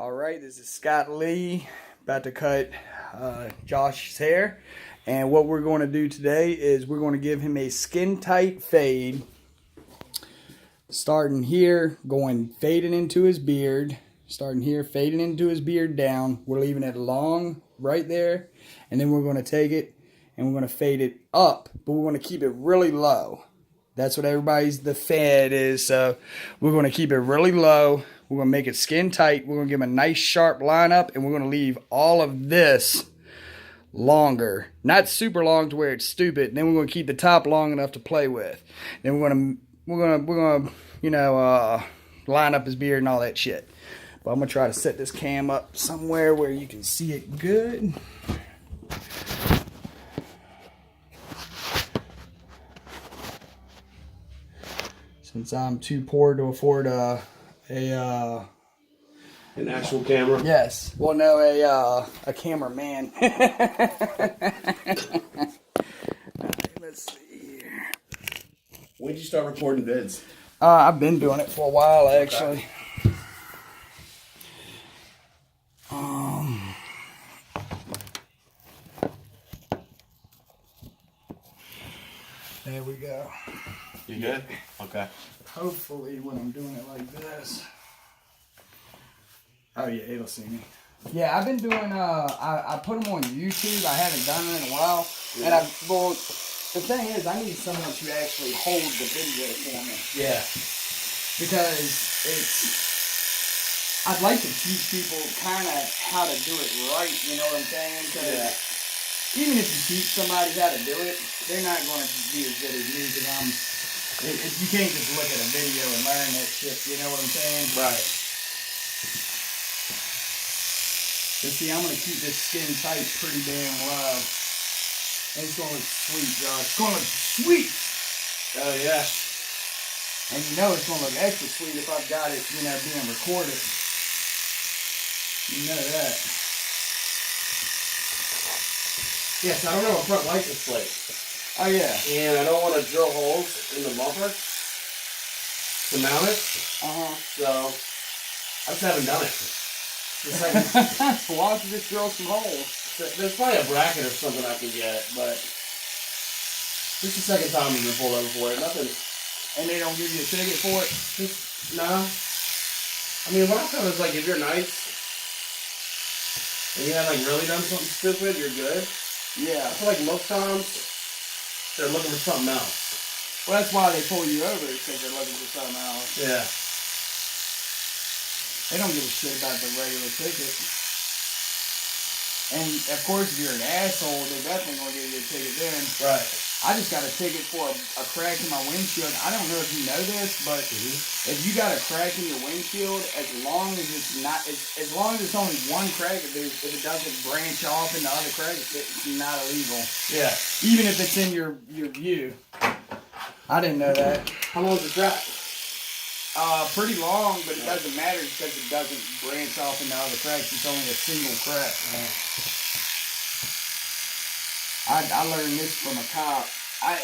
All right, this is Scott Lee, about to cut Josh's hair. And what we're going to do today is we're going to give him a skin tight fade. Starting here, going fading into his beard. Starting here, fading into his beard down. We're leaving it long right there. And then we're going to take it and we're going to fade it up. But we're going to keep it really low. That's what the fad is. So we're going to keep it really low. We're going to make it skin tight. We're going to give him a nice sharp lineup. And we're going to leave all of this longer. Not super long to where it's stupid. And then we're going to keep the top long enough to play with. Then we're going to line up his beard and all that shit. But I'm going to try to set this cam up somewhere where you can see it good. Since I'm too poor to afford an actual camera. Yes. Well, no, a cameraman. Let's see here. When did you start recording vids? I've been doing it for a while, actually. There we go. You good? Okay. Hopefully when I'm doing it like this. Oh yeah, it'll see me. Yeah, I've been doing, I put them on YouTube. I haven't done it in a while. Yeah. And the thing is, I need someone to actually hold the video for me. Yeah. Because I'd like to teach people kind of how to do it right, you know what I'm saying? Because even if you teach somebody how to do it, they're not going to be as good as me because you can't just look at a video and learn that shit, you know what I'm saying? Right. But see, I'm going to keep this skin tight pretty damn low. And it's going to look sweet, Josh. It's going to look sweet! Oh, yeah. And you know it's going to look extra sweet if I've got it, being recorded. You know that. Yes, I don't have a front license plate. Oh, yeah. And I don't want to drill holes in the bumper to mount it. So, I just haven't done it. Well, why don't you just drill some holes? There's probably a bracket or something I can get, but this is the second time we've been pulled over for it. Nothing. And they don't give you a ticket for it? No. I mean, what I found is, like, if you're nice and you have, like, really done something stupid, you're good. Yeah. I feel like most times they're looking for something else. Well, that's why they pull you over, because they're looking for something else. Yeah. They don't give a shit about the regular ticket. And, of course, if you're an asshole, they're definitely going to give you a ticket then. Right. I just got a ticket for a crack in my windshield. I don't know if you know this, but if you got a crack in your windshield, as long as it's only one crack, if it doesn't branch off into other cracks, it's not illegal. Yeah. Even if it's in your view. I didn't know that. How long is the track? Pretty long, but it doesn't matter because it doesn't branch off into other cracks. It's only a single crack. I learned this from a cop.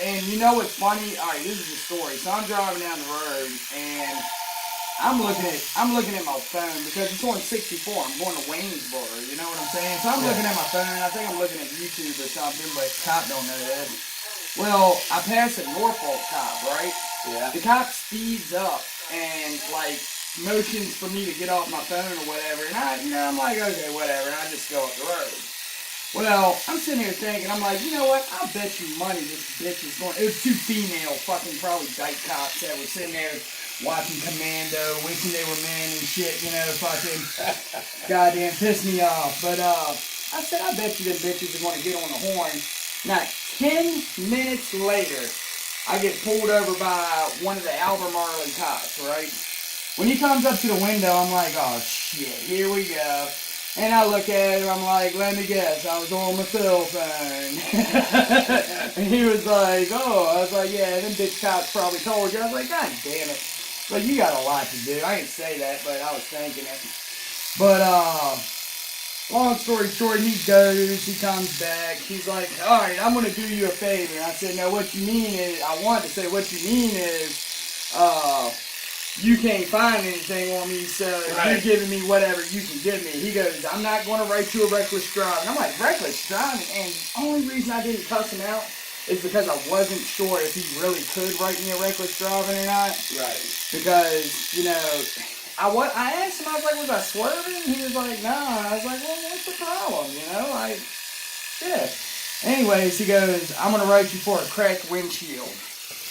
And you know what's funny? All right, this is the story. So I'm driving down the road, and I'm looking at my phone because it's on 64. I'm going to Waynesboro. You know what I'm saying? So I'm looking at my phone. I think I'm looking at YouTube or something, but the cop don't know that. Well, I passed a Norfolk cop, right? Yeah. The cop speeds up and motions for me to get off my phone or whatever, and I'm like, okay, whatever. And I just go up the road. Well, I'm sitting here thinking, I'm like, you know what? I'll bet you money this bitch is going. It was two female fucking probably dyke cops that were sitting there watching Commando, wishing they were men and shit, fucking goddamn pissed me off. But I said, I bet you them bitches are going to get on the horn. Not 10 minutes later, I get pulled over by one of the Albemarle cops, right? When he comes up to the window, I'm like, oh shit, here we go. And I look at him, I'm like, let me guess, I was on my cell phone. And he was like, oh, I was like, yeah, them bitch cops probably told you. I was like, God damn it. But you got a lot to do. I didn't say that, but I was thinking it. But, long story short, he goes, he comes back, he's like, all right, I'm going to do you a favor. And I said, no, what you mean is, I wanted to say, what you mean is, you can't find anything on me, so you're giving me whatever you can give me. He goes, I'm not going to write you a reckless driving. And I'm like, reckless driving? And the only reason I didn't cuss him out is because I wasn't sure if he really could write me a reckless driving or not. Right. Because, you know, I asked him, I was like, was I swerving? He was like, nah. I was like, well, what's the problem, you know? Like, yeah. Anyways, he goes, I'm going to write you for a cracked windshield.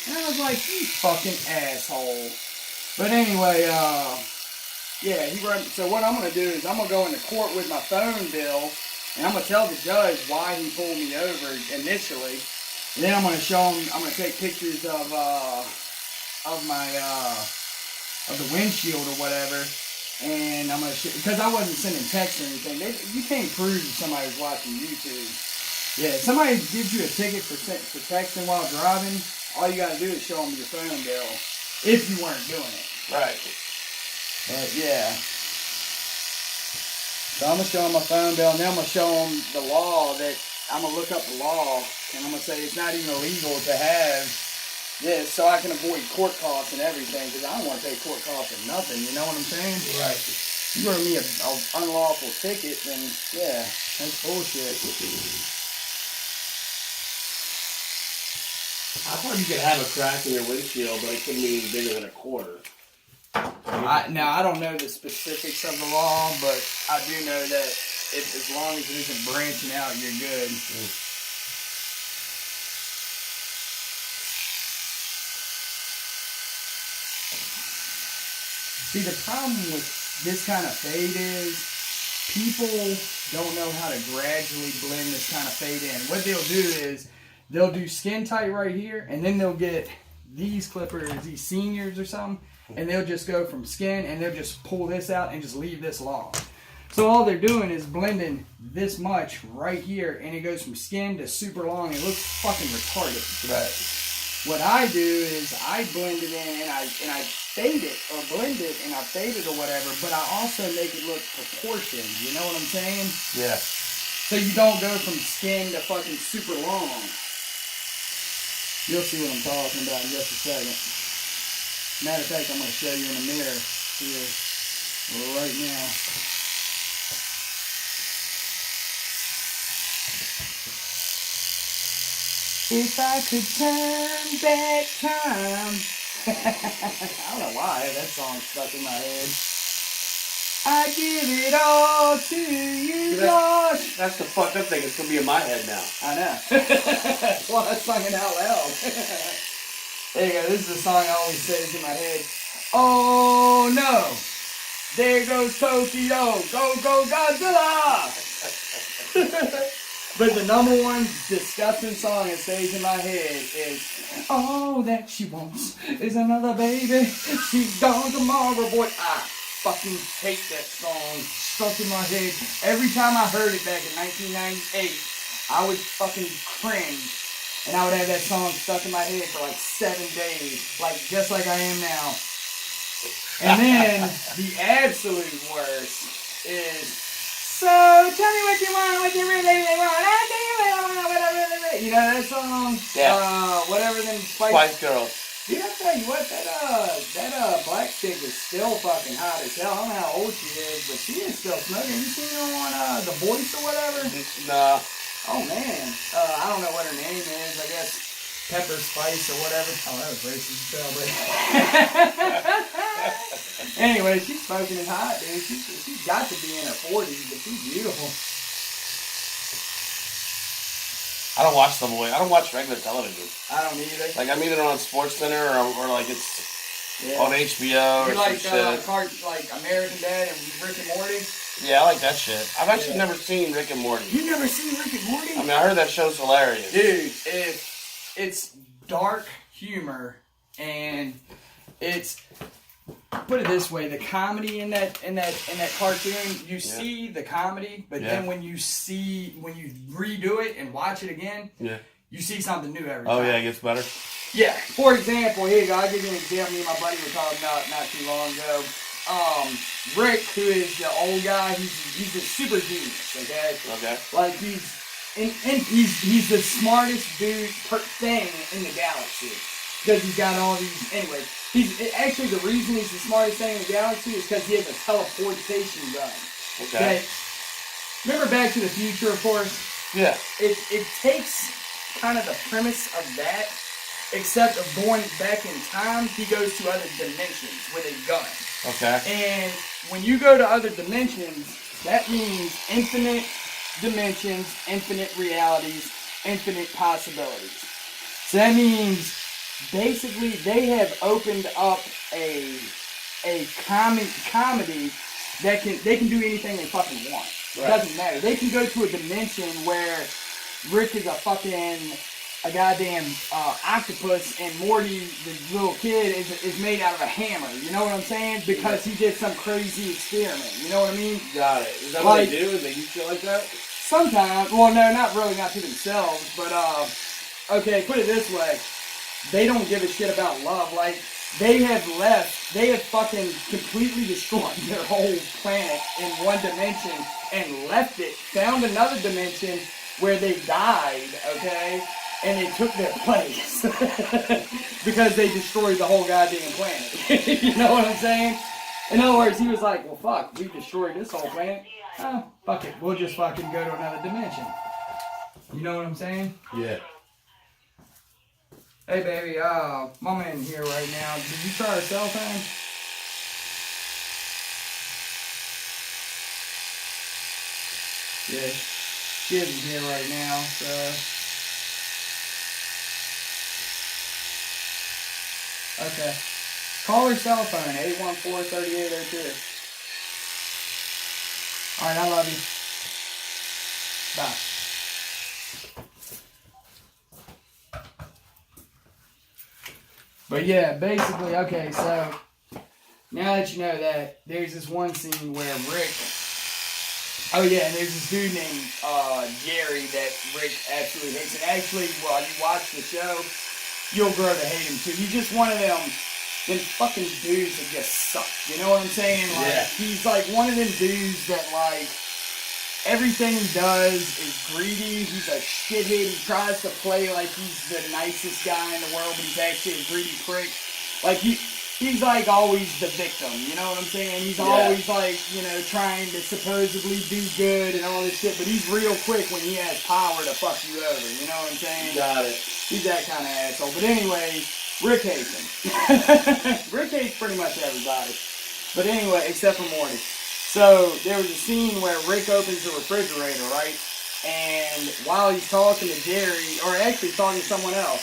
And I was like, you fucking asshole. But anyway, yeah, so what I'm going to do is I'm going to go into court with my phone bill, and I'm going to tell the judge why he pulled me over initially. And then I'm going to show him, I'm going to take pictures of the windshield or whatever, and I'm going to, because I wasn't sending texts or anything. You can't prove somebody's watching YouTube. Yeah, if somebody gives you a ticket for texting while driving, all you got to do is show them your phone bill, if you weren't doing it. Right. But yeah. So I'm going to show them my phone bill, and then I'm going to show them the law that, I'm going to look up the law, and I'm going to say it's not even illegal to have this, so I can avoid court costs and everything, because I don't want to pay court costs for nothing, you know what I'm saying? Right. You wrote me a unlawful ticket, then yeah, that's bullshit. I thought you could have a crack in your windshield, but it couldn't be any bigger than a quarter. Now, I don't know the specifics of the law, but I do know that as long as it isn't branching out, you're good. See, the problem with this kind of fade is people don't know how to gradually blend this kind of fade in. What they'll do is they'll do skin tight right here, and then they'll get these clippers, these seniors or something, and they'll just go from skin, and they'll just pull this out and just leave this long. So all they're doing is blending this much right here, and it goes from skin to super long, and it looks fucking retarded. Right. What I do is I blend it in, and I fade it or blend it, and I fade it or whatever, but I also make it look proportioned. You know what I'm saying? Yeah. So you don't go from skin to fucking super long. You'll see what I'm talking about in just a second. Matter of fact, I'm going to show you in the mirror here right now. If I could turn back time. I don't know why that song stuck in my head. I give it all to you, Lord. That's the fucked up thing. It's going to be in my head now. I know. That's why I sung it out loud. There you go. This is the song I always says in my head. Oh, no. There goes Tokyo. Go, go, Godzilla. But the number one disgusting song that stays in my head is all that she wants is another baby. She's gone tomorrow, boy. I fucking hate that song. Stuck in my head. Every time I heard it back in 1998, I would fucking cringe. And I would have that song stuck in my head for like 7 days. Like, just like I am now. And then the absolute worst is... So, tell me what you want, what you really want. I think what I really. You know that song? Yeah. Whatever them Spice Girls. Dude, I tell you what, that black chick is still fucking hot as hell. I don't know how old she is, but she is still smoking. You seen her on The Voice or whatever? Nah. Oh man. I don't know what her name is. I guess Pepper Spice or whatever. Oh, that was racist as hell, but. Anyway, she's smoking it hot, dude. She's got to be in her 40s, but she's beautiful. I don't watch The Voice. I don't watch regular television. I don't either. Like, I'm either on SportsCenter or like it's on HBO or you like, some shit. Like American Dad and Rick and Morty? Yeah, I like that shit. I've actually never seen Rick and Morty. You've never seen Rick and Morty? I mean, I heard that show's hilarious. Dude, it's dark humor, and it's... Put it this way: the comedy in that cartoon, you see the comedy, but then when you redo it and watch it again, you see something new every time. Oh yeah, it gets better. Yeah. For example, here you go. I'll give you an example. Me and my buddy were talking about not too long ago. Rick, who is the old guy, he's a super genius. Okay. Okay. Like he's the smartest thing in the galaxy. Because he's got all these, anyway, Actually, the reason he's the smartest thing in the galaxy is because he has a teleportation gun. Okay. Remember Back to the Future, of course? Yeah. It takes kind of the premise of that, except of going back in time, he goes to other dimensions with a gun. Okay. And when you go to other dimensions, that means infinite dimensions, infinite realities, infinite possibilities. So that means basically they have opened up a comedy that they can do anything they fucking want. It doesn't matter. They can go to a dimension where Rick is a goddamn octopus, and Morty, the little kid, is made out of a hammer. You know what I'm saying? Because he did some crazy experiment. You know what I mean? Got it. Is that what they do? They do shit like that? Sometimes. Well, no, not really, not to themselves. But, okay, put it this way. They don't give a shit about love. Like, they have fucking completely destroyed their whole planet in one dimension and left it, found another dimension where they died, okay? And they took their place because they destroyed the whole goddamn planet. You know what I'm saying? In other words, he was like, well, fuck, we destroyed this whole planet. Fuck it, we'll just fucking go to another dimension. You know what I'm saying? Yeah. Hey, baby, Mama in here right now. Did you try her cell phone? Yeah, she isn't here right now, so... Okay. Call her cell phone, 814-3802. Alright, I love you. Bye. But yeah, basically, okay, so now that you know that, there's this one scene where Rick, oh yeah, and there's this dude named Jerry that Rick absolutely hates. And actually, while you watch the show, you'll grow to hate him too. He's just one of them fucking dudes that just suck. You know what I'm saying? Like, yeah. He's like one of them dudes that like, everything he does is greedy. He's a shithead. He tries to play like he's the nicest guy in the world, but he's actually a greedy prick. Like, he's like always the victim, you know what I'm saying? He's always like, you know, trying to supposedly do good and all this shit, but he's real quick when he has power to fuck you over, you know what I'm saying? Got it. He's that kind of asshole. But anyway, Rick hates him. Rick hates pretty much everybody. But anyway, except for Morty. So, there was a scene where Rick opens the refrigerator, right? And while he's talking to Jerry, or actually talking to someone else,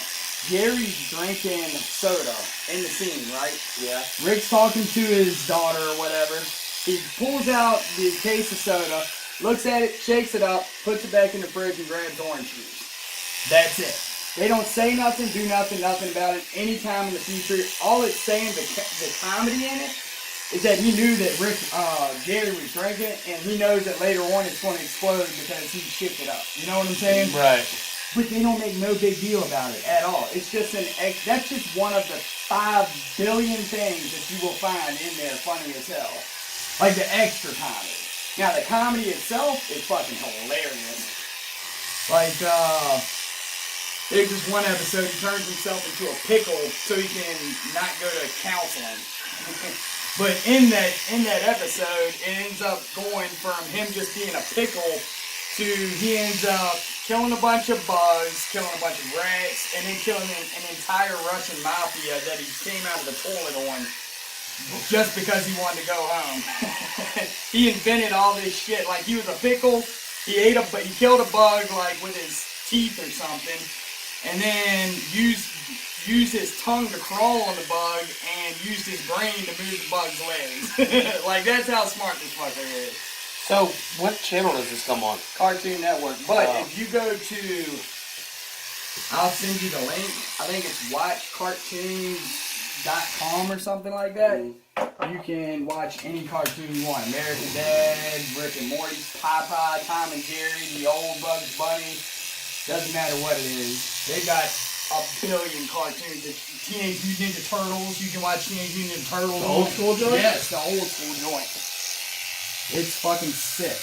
Jerry's drinking soda in the scene, right? Yeah. Rick's talking to his daughter or whatever. He pulls out the case of soda, looks at it, shakes it up, puts it back in the fridge, and grabs orange juice. That's it. They don't say nothing, do nothing about it anytime in the future. All it's saying, the comedy in it, is that he knew that Jerry was drinking, and he knows that later on it's going to explode because he shipped it up. You know what I'm saying? Right. But they don't make no big deal about it at all. It's just that's just one of the 5 billion things that you will find in there funny as hell. Like the extra comedy. Now the comedy itself is fucking hilarious. Like, there's this one episode, he turns himself into a pickle so he can not go to counseling. But in that episode, it ends up going from him just being a pickle to he ends up killing a bunch of bugs, killing a bunch of rats, and then killing an entire Russian mafia that he came out of the toilet on just because he wanted to go home. He invented all this shit. Like, he was a pickle, he killed a bug like with his teeth or something, and then used his tongue to crawl on the bug and used his brain to move the bug's legs. Like, that's how smart this fucker is. So, what channel does this come on? Cartoon Network. But if you go to, I'll send you the link. I think it's watchcartoons.com or something like that. You can watch any cartoon you want. American Dad, Rick and Morty, Popeye, Tom and Jerry, the old Bugs Bunny. Doesn't matter what it is. They got a billion cartoons. The Teenage Mutant Ninja Turtles. You can watch Teenage Mutant Ninja Turtles. The old school joint? Yes, the old school joint. It's fucking sick.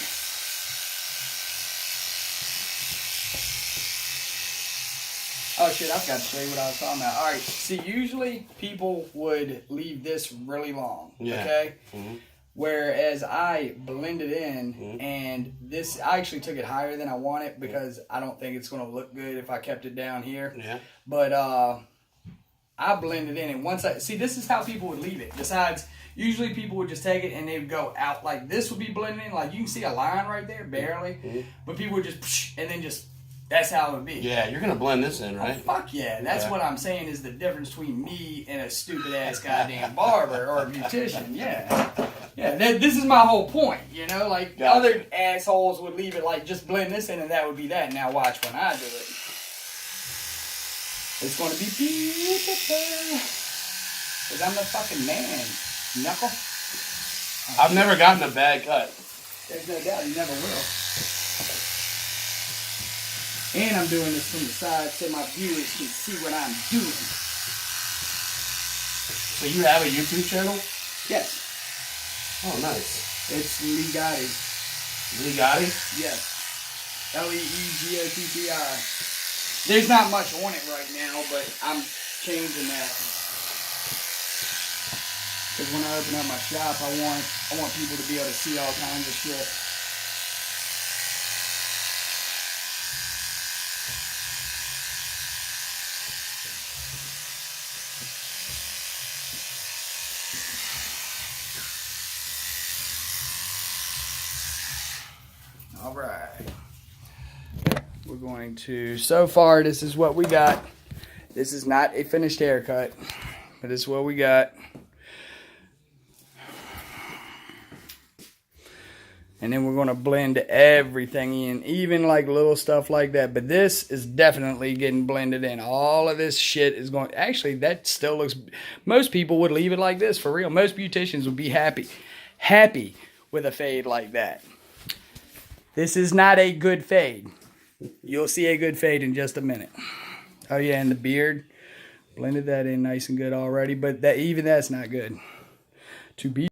Oh shit, I forgot to show you what I was talking about. Alright, see, usually people would leave this really long. Yeah. Okay? Mm-hmm. Whereas I blended in, and this, I actually took it higher than I wanted because I don't think it's going to look good if I kept it down here. Yeah. But I blended in, and once I, see, this is how people would leave it. Besides, usually people would just take it and they would go out, like this would be blended in, like you can see a line right there, barely. Mm-hmm. But people would just, and then just, that's how it would be. Yeah, you're going to blend this in, right? Oh, fuck yeah. That's what I'm saying is the difference between me and a stupid-ass goddamn barber or a beautician. Yeah. Yeah, this is my whole point, you know? Like, Gotcha. Other assholes would leave it like, just blend this in and that would be that. Now watch when I do it. It's going to be beautiful. Because I'm the fucking man, knuckle. I've never gotten a bad cut. There's no doubt you never will. And I'm doing this from the side so my viewers can see what I'm doing. So you have a YouTube channel? Yes. Oh, nice. It's Lee Gotti. Lee Gotti? Yes. LeeGotti. There's not much on it right now, but I'm changing that. Because when I open up my shop, I want people to be able to see all kinds of shit. All right. We're going to, so far, this is what we got. This is not a finished haircut, but it's what we got. And then we're going to blend everything in, even like little stuff like that. But this is definitely getting blended in. All of this shit is going, actually, that still looks, most people would leave it like this, for real. Most beauticians would be happy with a fade like that. This is not a good fade. You'll see a good fade in just a minute. Oh yeah, and the beard, blended that in nice and good already, but that even that's not good. To be